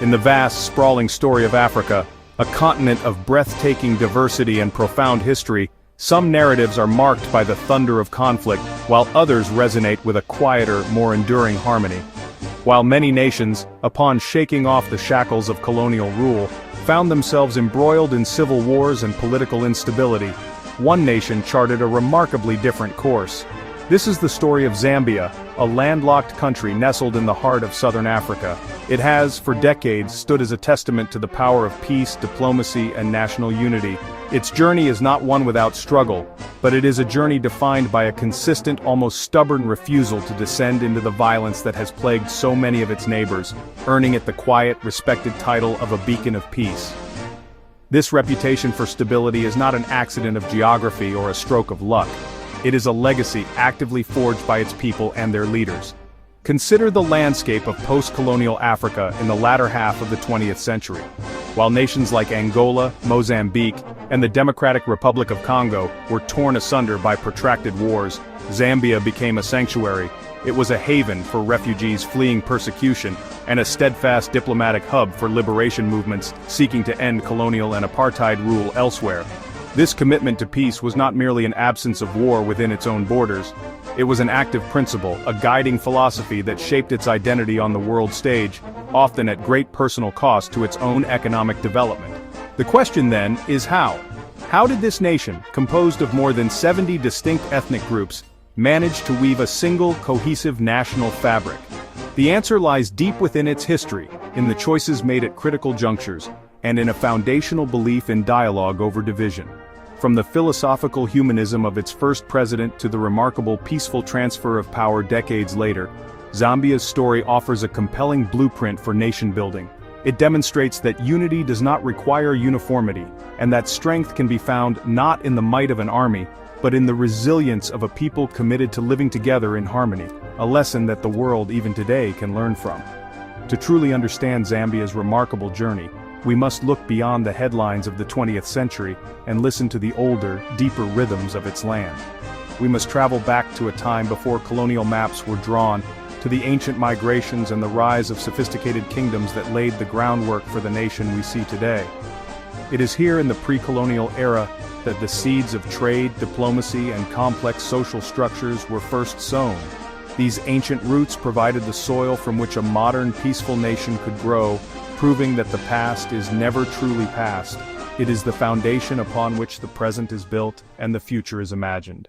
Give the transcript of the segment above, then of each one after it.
In the vast, sprawling story of Africa, a continent of breathtaking diversity and profound history, some narratives are marked by the thunder of conflict, while others resonate with a quieter, more enduring harmony. While many nations, upon shaking off the shackles of colonial rule, found themselves embroiled in civil wars and political instability, one nation charted a remarkably different course. This is the story of Zambia, a landlocked country nestled in the heart of southern Africa. It has, for decades, stood as a testament to the power of peace, diplomacy, and national unity. Its journey is not one without struggle, but it is a journey defined by a consistent, almost stubborn refusal to descend into the violence that has plagued so many of its neighbors, earning it the quiet, respected title of a beacon of peace. This reputation for stability is not an accident of geography or a stroke of luck. It is a legacy actively forged by its people and their leaders. Consider the landscape of post-colonial Africa in the latter half of the 20th century. While nations like Angola, Mozambique, and the Democratic Republic of Congo were torn asunder by protracted wars, Zambia became a sanctuary. It was a haven for refugees fleeing persecution, and a steadfast diplomatic hub for liberation movements seeking to end colonial and apartheid rule elsewhere. This commitment to peace was not merely an absence of war within its own borders. It was an active principle, a guiding philosophy that shaped its identity on the world stage, often at great personal cost to its own economic development. The question then is how? How did this nation, composed of more than 70 distinct ethnic groups, manage to weave a single, cohesive national fabric? The answer lies deep within its history, in the choices made at critical junctures, and in a foundational belief in dialogue over division. From the philosophical humanism of its first president to the remarkable peaceful transfer of power decades later, Zambia's story offers a compelling blueprint for nation building. It demonstrates that unity does not require uniformity, and that strength can be found not in the might of an army, but in the resilience of a people committed to living together in harmony, a lesson that the world even today can learn from. To truly understand Zambia's remarkable journey, we must look beyond the headlines of the 20th century and listen to the older, deeper rhythms of its land. We must travel back to a time before colonial maps were drawn, to the ancient migrations and the rise of sophisticated kingdoms that laid the groundwork for the nation we see today. It is here in the pre-colonial era that the seeds of trade, diplomacy, and complex social structures were first sown. These ancient roots provided the soil from which a modern, peaceful nation could grow, proving that the past is never truly past. It is the foundation upon which the present is built and the future is imagined.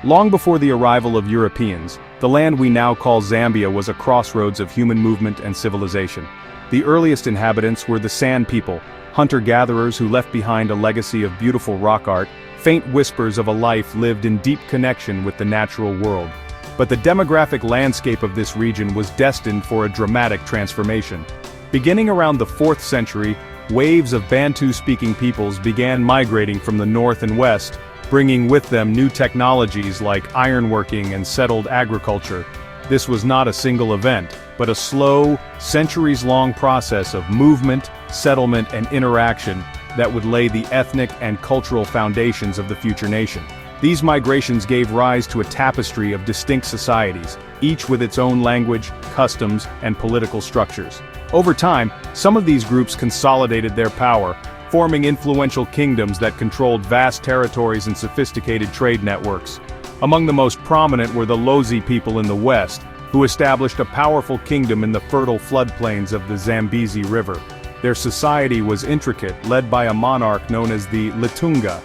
Long before the arrival of Europeans, the land we now call Zambia was a crossroads of human movement and civilization. The earliest inhabitants were the Sand people, hunter-gatherers who left behind a legacy of beautiful rock art, faint whispers of a life lived in deep connection with the natural world. But the demographic landscape of this region was destined for a dramatic transformation. Beginning around the 4th century, waves of Bantu-speaking peoples began migrating from the north and west, bringing with them new technologies like ironworking and settled agriculture. This was not a single event, but a slow, centuries-long process of movement, settlement, and interaction that would lay the ethnic and cultural foundations of the future nation. These migrations gave rise to a tapestry of distinct societies, each with its own language, customs, and political structures. Over time, some of these groups consolidated their power, forming influential kingdoms that controlled vast territories and sophisticated trade networks. Among the most prominent were the Lozi people in the west, who established a powerful kingdom in the fertile floodplains of the Zambezi River. Their society was intricate, led by a monarch known as the Litunga,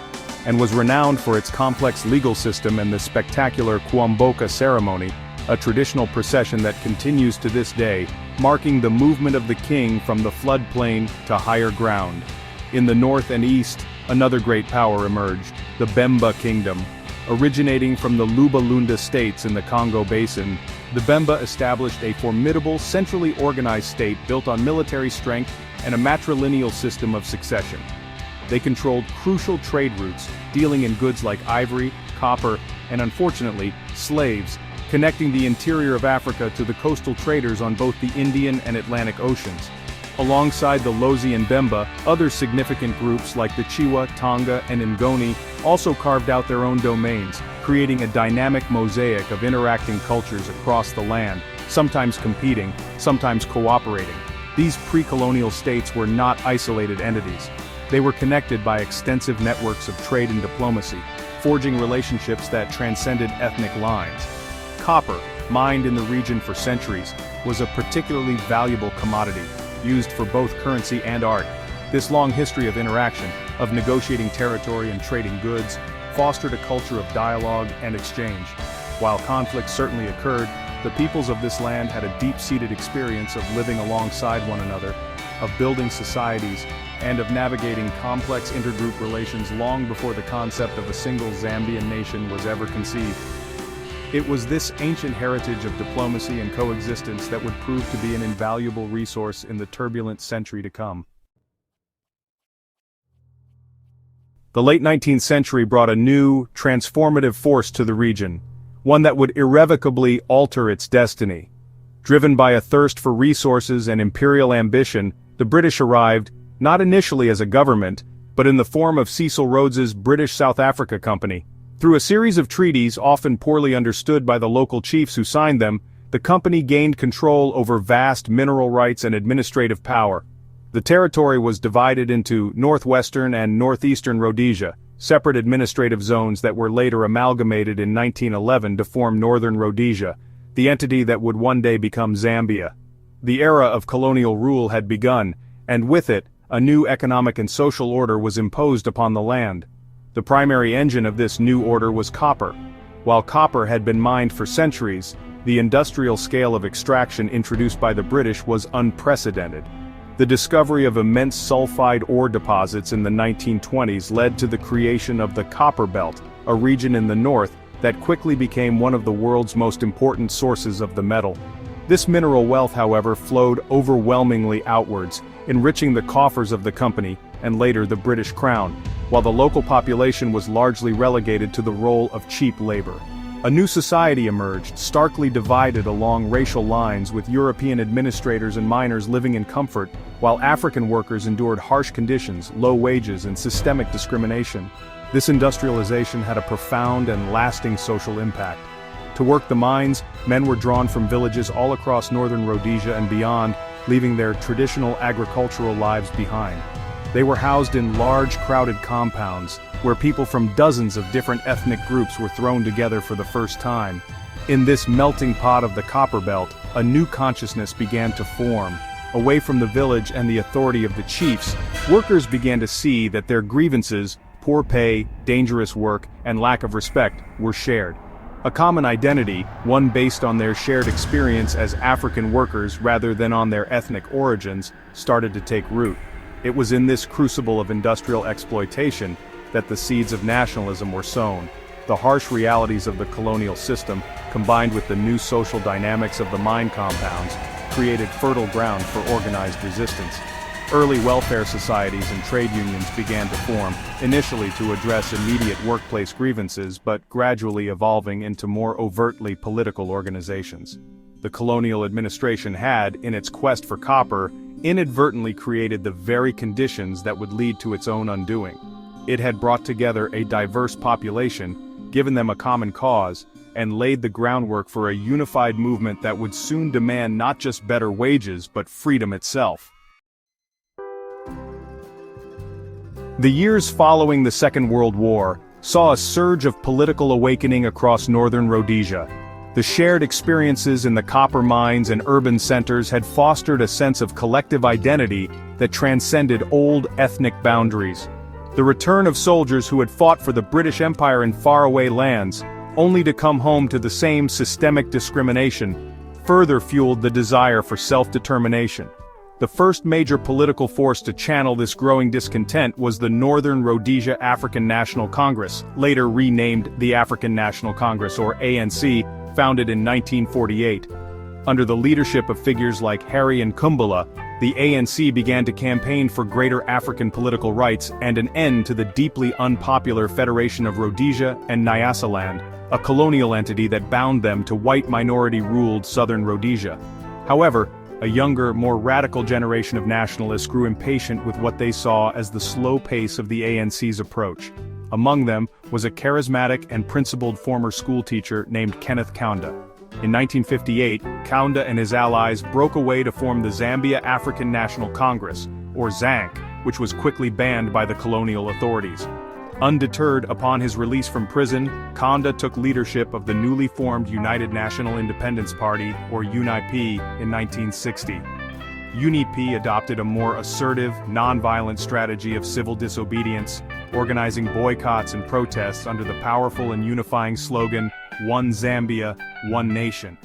and was renowned for its complex legal system and the spectacular Kuomboka ceremony, a traditional procession that continues to this day, marking the movement of the king from the floodplain to higher ground. In the north and east, another great power emerged, the Bemba Kingdom. Originating from the Luba-Lunda states in the Congo Basin, the Bemba established a formidable, centrally organized state built on military strength and a matrilineal system of succession. They controlled crucial trade routes, dealing in goods like ivory, copper, and unfortunately, slaves, connecting the interior of Africa to the coastal traders on both the Indian and Atlantic Oceans. Alongside the Lozi and Bemba, other significant groups like the Chiwa, Tonga, and Ngoni also carved out their own domains, creating a dynamic mosaic of interacting cultures across the land. sometimes competing, sometimes cooperating. These pre-colonial states were not isolated entities. They were connected by extensive networks of trade and diplomacy, forging relationships that transcended ethnic lines. Copper, mined in the region for centuries, was a particularly valuable commodity, used for both currency and art. This long history of interaction, of negotiating territory and trading goods, fostered a culture of dialogue and exchange. While conflicts certainly occurred, the peoples of this land had a deep-seated experience of living alongside one another, of building societies, and of navigating complex intergroup relations long before the concept of a single Zambian nation was ever conceived. It was this ancient heritage of diplomacy and coexistence that would prove to be an invaluable resource in the turbulent century to come. The late 19th century brought a new, transformative force to the region, one that would irrevocably alter its destiny. Driven by a thirst for resources and imperial ambition, the British arrived, not initially as a government, but in the form of Cecil Rhodes's British South Africa Company. Through a series of treaties often poorly understood by the local chiefs who signed them, the company gained control over vast mineral rights and administrative power. The territory was divided into northwestern and northeastern Rhodesia, separate administrative zones that were later amalgamated in 1911 to form Northern Rhodesia, the entity that would one day become Zambia. The era of colonial rule had begun, and with it, a new economic and social order was imposed upon the land. The primary engine of this new order was copper. While copper had been mined for centuries, the industrial scale of extraction introduced by the British was unprecedented. The discovery of immense sulfide ore deposits in the 1920s led to the creation of the Copper Belt, a region in the north that quickly became one of the world's most important sources of the metal. This mineral wealth, however, flowed overwhelmingly outwards, enriching the coffers of the company, and later the British Crown, while the local population was largely relegated to the role of cheap labor. A new society emerged, starkly divided along racial lines, with European administrators and miners living in comfort, while African workers endured harsh conditions, low wages, and systemic discrimination. This industrialization had a profound and lasting social impact. To work the mines, men were drawn from villages all across Northern Rhodesia and beyond, leaving their traditional agricultural lives behind. They were housed in large, crowded compounds, where people from dozens of different ethnic groups were thrown together for the first time. In this melting pot of the Copper Belt, a new consciousness began to form. Away from the village and the authority of the chiefs, workers began to see that their grievances, poor pay, dangerous work, and lack of respect, were shared. A common identity, one based on their shared experience as African workers rather than on their ethnic origins, started to take root. It was in this crucible of industrial exploitation that the seeds of nationalism were sown. The harsh realities of the colonial system, combined with the new social dynamics of the mine compounds, created fertile ground for organized resistance. Early welfare societies and trade unions began to form, initially to address immediate workplace grievances but gradually evolving into more overtly political organizations. The colonial administration had, in its quest for copper, inadvertently created the very conditions that would lead to its own undoing. It had brought together a diverse population, given them a common cause, and laid the groundwork for a unified movement that would soon demand not just better wages but freedom itself. The years following the Second World War saw a surge of political awakening across Northern Rhodesia. The shared experiences in the copper mines and urban centers had fostered a sense of collective identity that transcended old ethnic boundaries. The return of soldiers who had fought for the British Empire in faraway lands, only to come home to the same systemic discrimination, further fueled the desire for self-determination. The first major political force to channel this growing discontent was the Northern Rhodesia African National Congress, later renamed the African National Congress, or ANC, founded in 1948. Under the leadership of figures like Harry and Kumbula, the ANC began to campaign for greater African political rights and an end to the deeply unpopular Federation of Rhodesia and Nyasaland, a colonial entity that bound them to white minority-ruled Southern Rhodesia. However, a younger, more radical generation of nationalists grew impatient with what they saw as the slow pace of the ANC's approach. Among them was a charismatic and principled former schoolteacher named Kenneth Kaunda. In 1958, Kaunda and his allies broke away to form the Zambia African National Congress, or ZANC, which was quickly banned by the colonial authorities. Undeterred upon his release from prison, Kaunda took leadership of the newly formed United National Independence Party, or UNIP, in 1960. UNIP adopted a more assertive, non-violent strategy of civil disobedience, organizing boycotts and protests under the powerful and unifying slogan, "One Zambia, One Nation."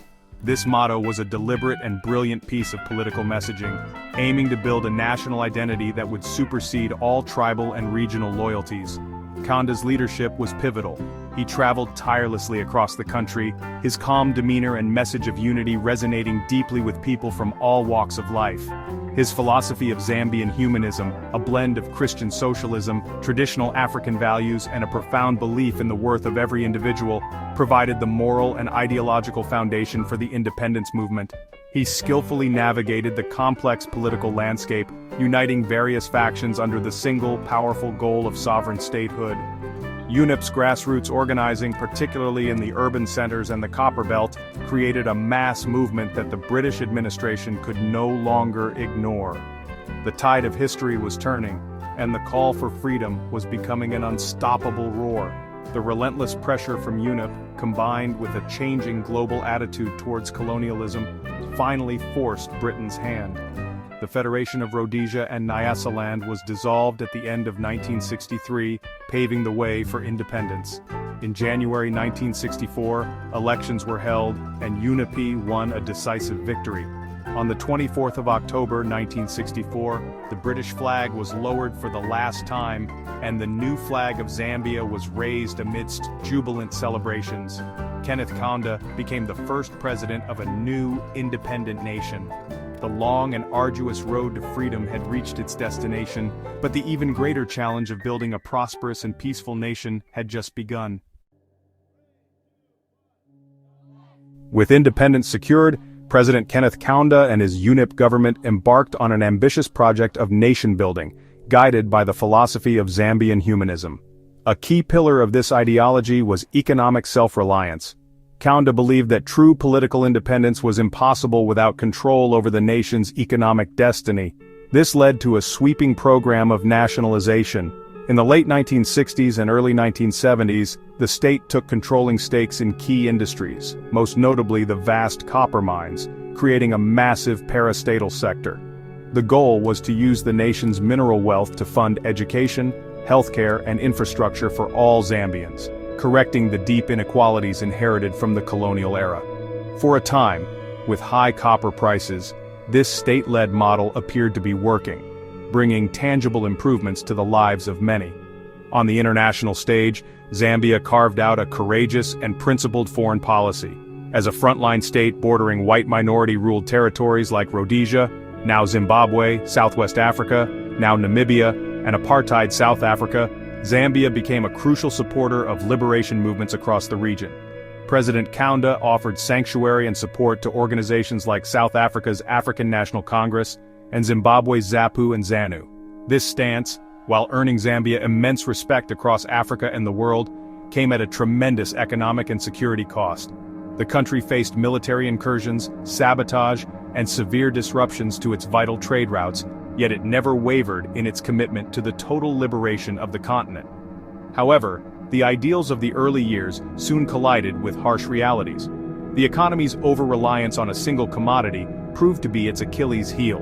This motto was a deliberate and brilliant piece of political messaging, aiming to build a national identity that would supersede all tribal and regional loyalties. Kaunda's leadership was pivotal. He traveled tirelessly across the country, his calm demeanor and message of unity resonating deeply with people from all walks of life. His philosophy of Zambian humanism, a blend of Christian socialism, traditional African values, and a profound belief in the worth of every individual, provided the moral and ideological foundation for the independence movement. He skillfully navigated the complex political landscape, uniting various factions under the single, powerful goal of sovereign statehood. UNIP's grassroots organizing, particularly in the urban centers and the Copper Belt, created a mass movement that the British administration could no longer ignore. The tide of history was turning, and the call for freedom was becoming an unstoppable roar. The relentless pressure from UNIP, combined with a changing global attitude towards colonialism, finally forced Britain's hand. The Federation of Rhodesia and Nyasaland was dissolved at the end of 1963, paving the way for independence. In January 1964, elections were held, and UNIP won a decisive victory. On the 24th of October 1964, the British flag was lowered for the last time, and the new flag of Zambia was raised amidst jubilant celebrations. Kenneth Kaunda became the first president of a new, independent nation. The long and arduous road to freedom had reached its destination, but the even greater challenge of building a prosperous and peaceful nation had just begun. With independence secured, President Kenneth Kaunda and his UNIP government embarked on an ambitious project of nation-building, guided by the philosophy of Zambian humanism. A key pillar of this ideology was economic self-reliance. Kaunda believed that true political independence was impossible without control over the nation's economic destiny. This led to a sweeping program of nationalization. In the late 1960s and early 1970s, the state took controlling stakes in key industries, most notably the vast copper mines, creating a massive parastatal sector. The goal was to use the nation's mineral wealth to fund education, healthcare, and infrastructure for all Zambians, correcting the deep inequalities inherited from the colonial era. For a time, with high copper prices, this state-led model appeared to be working, bringing tangible improvements to the lives of many. On the international stage, Zambia carved out a courageous and principled foreign policy. As a frontline state bordering white minority-ruled territories like Rhodesia, now Zimbabwe, Southwest Africa, now Namibia, and apartheid South Africa, Zambia became a crucial supporter of liberation movements across the region. President Kaunda offered sanctuary and support to organizations like South Africa's African National Congress and Zimbabwe's ZAPU and ZANU. This stance, while earning Zambia immense respect across Africa and the world, came at a tremendous economic and security cost. The country faced military incursions, sabotage, and severe disruptions to its vital trade routes, yet it never wavered in its commitment to the total liberation of the continent. However, the ideals of the early years soon collided with harsh realities. The economy's over-reliance on a single commodity proved to be its Achilles heel.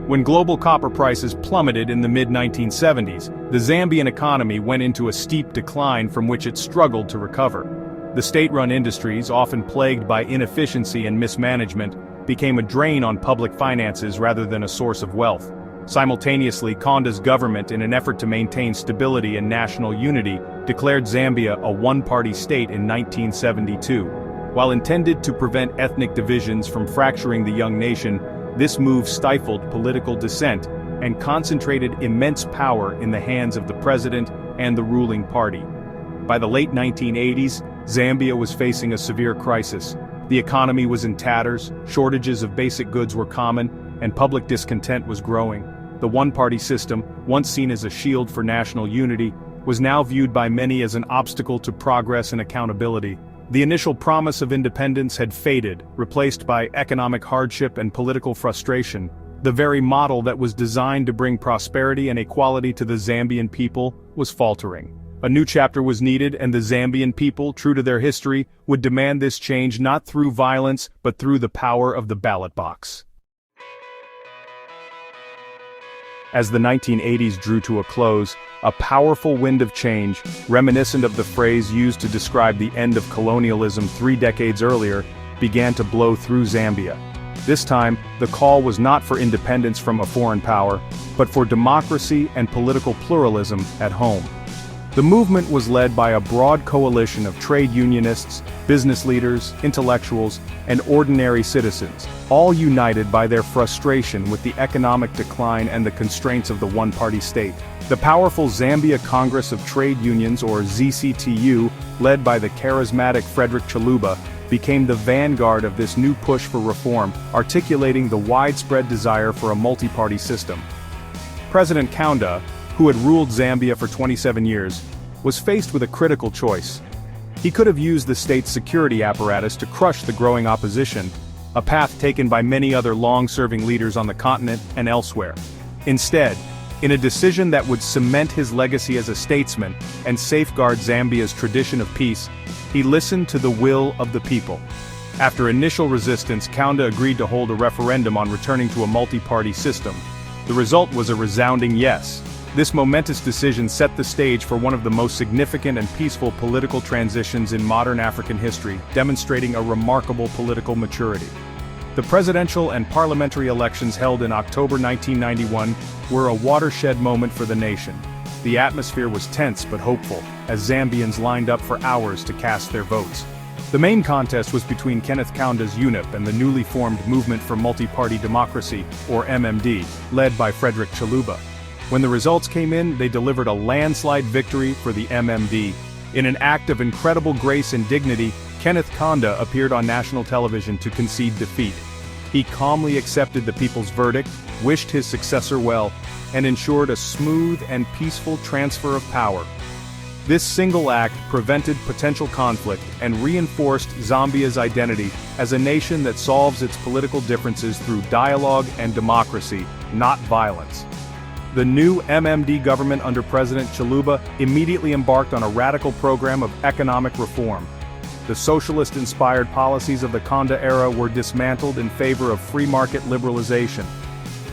When global copper prices plummeted in the mid-1970s, the Zambian economy went into a steep decline from which it struggled to recover. The state-run industries, often plagued by inefficiency and mismanagement, became a drain on public finances rather than a source of wealth. Simultaneously, Kaunda's government, in an effort to maintain stability and national unity, declared Zambia a one-party state in 1972. While intended to prevent ethnic divisions from fracturing the young nation, this move stifled political dissent and concentrated immense power in the hands of the president and the ruling party. By the late 1980s, Zambia was facing a severe crisis. The economy was in tatters, shortages of basic goods were common, and public discontent was growing. The one-party system, once seen as a shield for national unity, was now viewed by many as an obstacle to progress and accountability. The initial promise of independence had faded, replaced by economic hardship and political frustration. The very model that was designed to bring prosperity and equality to the Zambian people was faltering. A new chapter was needed, and the Zambian people, true to their history, would demand this change not through violence but through the power of the ballot box. As the 1980s drew to a close, a powerful wind of change, reminiscent of the phrase used to describe the end of colonialism 3 decades earlier, began to blow through Zambia. This time, the call was not for independence from a foreign power, but for democracy and political pluralism at home. The movement was led by a broad coalition of trade unionists, business leaders, intellectuals, and ordinary citizens, all united by their frustration with the economic decline and the constraints of the one-party state. The powerful Zambia Congress of Trade Unions, or ZCTU, led by the charismatic Frederick Chiluba, became the vanguard of this new push for reform, articulating the widespread desire for a multi-party system. President Kaunda, who had ruled Zambia for 27 years, was faced with a critical choice. He could have used the state's security apparatus to crush the growing opposition, a path taken by many other long-serving leaders on the continent and elsewhere. Instead, in a decision that would cement his legacy as a statesman and safeguard Zambia's tradition of peace, he listened to the will of the people. After initial resistance, Kaunda agreed to hold a referendum on returning to a multi-party system. The result was a resounding yes. This momentous decision set the stage for one of the most significant and peaceful political transitions in modern African history, demonstrating a remarkable political maturity. The presidential and parliamentary elections held in October 1991 were a watershed moment for the nation. The atmosphere was tense but hopeful, as Zambians lined up for hours to cast their votes. The main contest was between Kenneth Kaunda's UNIP and the newly formed Movement for Multi-Party Democracy, or MMD, led by Frederick Chiluba. When the results came in, they delivered a landslide victory for the MMD. In an act of incredible grace and dignity, Kenneth Kaunda appeared on national television to concede defeat. He calmly accepted the people's verdict, wished his successor well, and ensured a smooth and peaceful transfer of power. This single act prevented potential conflict and reinforced Zambia's identity as a nation that solves its political differences through dialogue and democracy, not violence. The new MMD government under President Chiluba immediately embarked on a radical program of economic reform. The socialist-inspired policies of the Kaunda era were dismantled in favor of free market liberalization.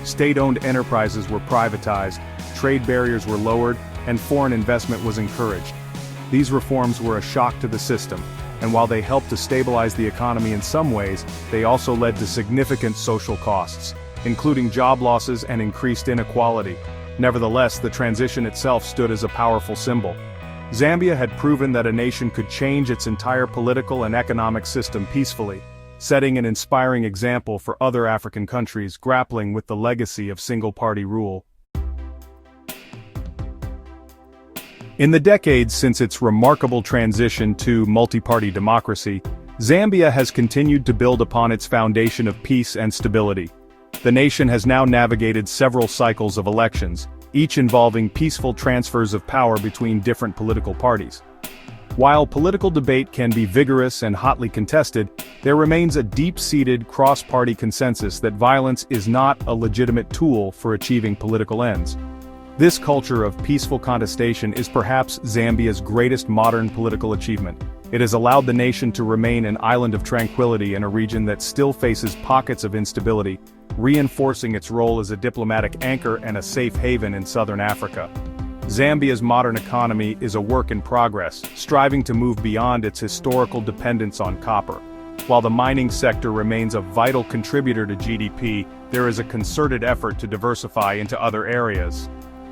State-owned enterprises were privatized, trade barriers were lowered, and foreign investment was encouraged. These reforms were a shock to the system, and while they helped to stabilize the economy in some ways, they also led to significant social costs, including job losses and increased inequality. Nevertheless, the transition itself stood as a powerful symbol. Zambia had proven that a nation could change its entire political and economic system peacefully, setting an inspiring example for other African countries grappling with the legacy of single-party rule. In the decades since its remarkable transition to multi-party democracy, Zambia has continued to build upon its foundation of peace and stability. The nation has now navigated several cycles of elections, each involving peaceful transfers of power between different political parties. While political debate can be vigorous and hotly contested, there remains a deep-seated cross-party consensus that violence is not a legitimate tool for achieving political ends. This culture of peaceful contestation is perhaps Zambia's greatest modern political achievement. It has allowed the nation to remain an island of tranquility in a region that still faces pockets of instability, reinforcing its role as a diplomatic anchor and a safe haven in southern Africa. Zambia's modern economy is a work in progress, striving to move beyond its historical dependence on copper. While the mining sector remains a vital contributor to GDP, there is a concerted effort to diversify into other areas.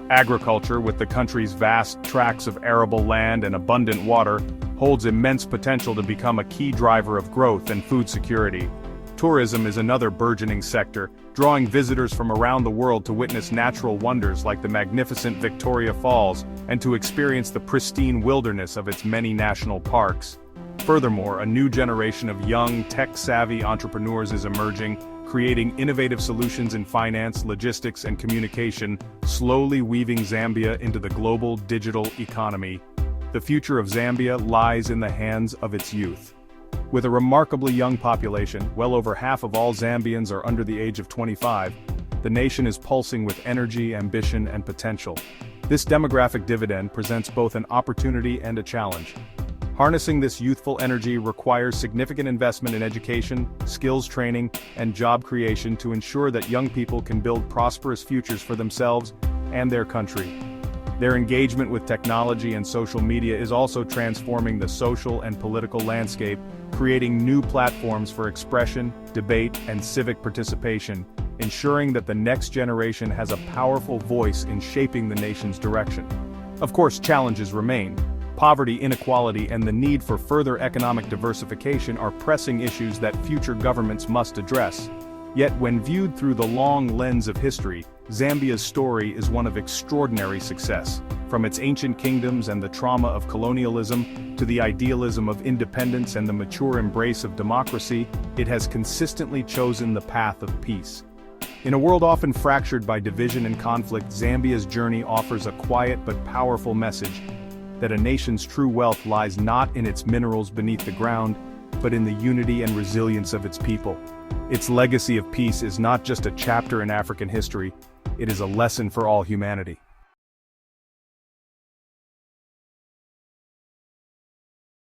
Agriculture, with the country's vast tracts of arable land and abundant water, holds immense potential to become a key driver of growth and food security. Tourism is another burgeoning sector, drawing visitors from around the world to witness natural wonders like the magnificent Victoria Falls and to experience the pristine wilderness of its many national parks. Furthermore, a new generation of young, tech-savvy entrepreneurs is emerging, creating innovative solutions in finance, logistics, and communication, slowly weaving Zambia into the global digital economy. The future of Zambia lies in the hands of its youth. With a remarkably young population, well over half of all Zambians are under the age of 25, the nation is pulsing with energy, ambition, and potential. This demographic dividend presents both an opportunity and a challenge. Harnessing this youthful energy requires significant investment in education, skills training, and job creation to ensure that young people can build prosperous futures for themselves and their country. Their engagement with technology and social media is also transforming the social and political landscape, creating new platforms for expression, debate, and civic participation, ensuring that the next generation has a powerful voice in shaping the nation's direction. Of course, challenges remain. Poverty, inequality, and the need for further economic diversification are pressing issues that future governments must address. Yet when viewed through the long lens of history, Zambia's story is one of extraordinary success. From its ancient kingdoms and the trauma of colonialism, to the idealism of independence and the mature embrace of democracy, it has consistently chosen the path of peace. In a world often fractured by division and conflict, Zambia's journey offers a quiet but powerful message that a nation's true wealth lies not in its minerals beneath the ground, but in the unity and resilience of its people. Its legacy of peace is not just a chapter in African history, it is a lesson for all humanity.